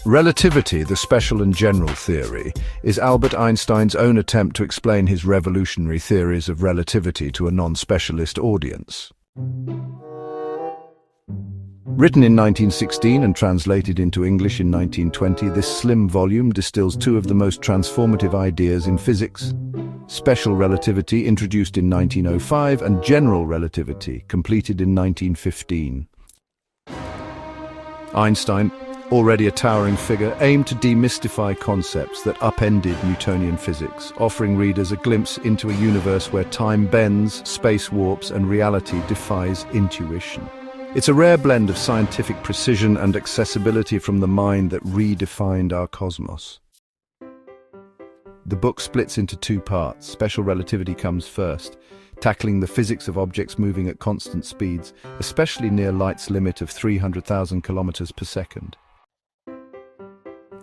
Relativity, the special and general theory, is Albert Einstein's own attempt to explain his revolutionary theories of relativity to a non-specialist audience. Written in 1916 and translated into English in 1920, this slim volume distills two of the most transformative ideas in physics: special relativity, introduced in 1905, and general relativity, completed in 1915. Einstein, already a towering figure, aimed to demystify concepts that upended Newtonian physics, offering readers a glimpse into a universe where time bends, space warps, and reality defies intuition. It's a rare blend of scientific precision and accessibility from the mind that redefined our cosmos. The book splits into two parts. Special relativity comes first, tackling the physics of objects moving at constant speeds, especially near light's limit of 300,000 kilometers per second.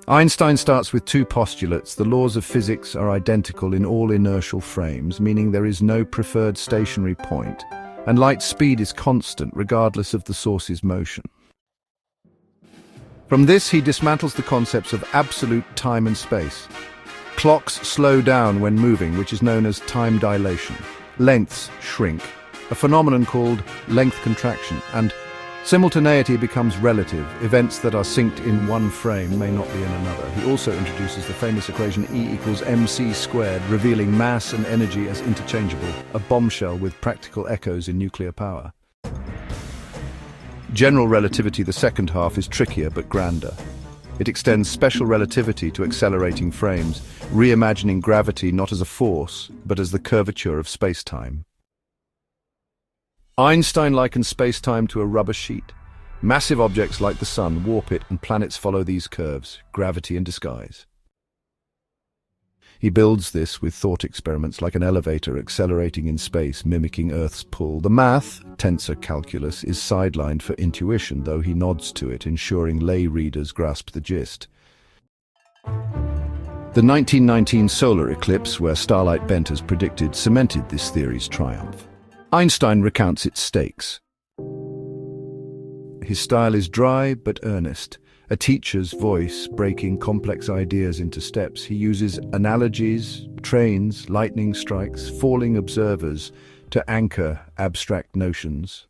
Einstein starts with two postulates. The laws of physics are identical in all inertial frames, meaning there is no preferred stationary point, and light speed is constant regardless of the source's motion. From this, he dismantles the concepts of absolute time and space. Clocks slow down when moving, which is known as time dilation. Lengths shrink, a phenomenon called length contraction, and simultaneity becomes relative. Events that are synced in one frame may not be in another. He also introduces the famous equation E equals mc squared, revealing mass and energy as interchangeable, a bombshell with practical echoes in nuclear power. General relativity, the second half, is trickier but grander. It extends special relativity to accelerating frames, reimagining gravity not as a force, but as the curvature of space-time. Einstein likens space-time to a rubber sheet. Massive objects like the sun warp it, and planets follow these curves, gravity in disguise. He builds this with thought experiments like an elevator accelerating in space, mimicking Earth's pull. The math, tensor calculus, is sidelined for intuition, though he nods to it, ensuring lay readers grasp the gist. The 1919 solar eclipse, where starlight bent as predicted, cemented this theory's triumph. Einstein recounts its stakes. His style is dry but earnest, a teacher's voice breaking complex ideas into steps. He uses analogies, trains, lightning strikes, falling observers to anchor abstract notions.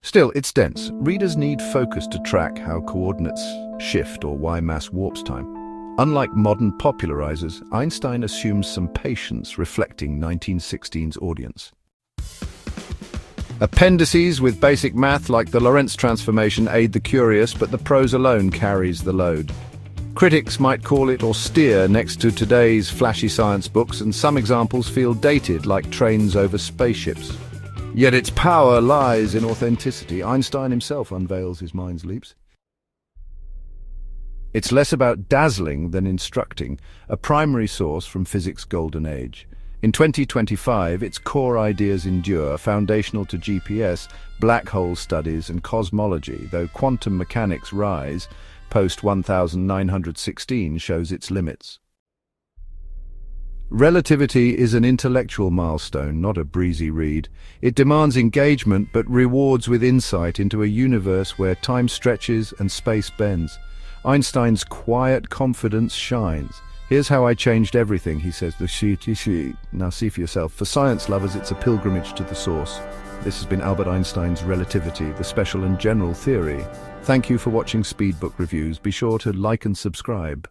Still, it's dense. Readers need focus to track how coordinates shift or why mass warps time. Unlike modern popularizers, Einstein assumes some patience, reflecting 1916's audience. Appendices with basic math like the Lorentz transformation aid the curious, but the prose alone carries the load. Critics might call it austere next to today's flashy science books, and some examples feel dated, like trains over spaceships. Yet its power lies in authenticity. Einstein himself unveils his mind's leaps. It's less about dazzling than instructing, a primary source from physics' golden age. In 2025, its core ideas endure, foundational to GPS, black hole studies, and cosmology, though quantum mechanics' rise, post-1916, shows its limits. Relativity is an intellectual milestone, not a breezy read. It demands engagement but rewards with insight into a universe where time stretches and space bends. Einstein's quiet confidence shines. "Here's how I changed everything," he says. Now see for yourself. For science lovers, it's a pilgrimage to the source. This has been Albert Einstein's Relativity, the special and general theory. Thank you for watching Speedbook Reviews. Be sure to like and subscribe.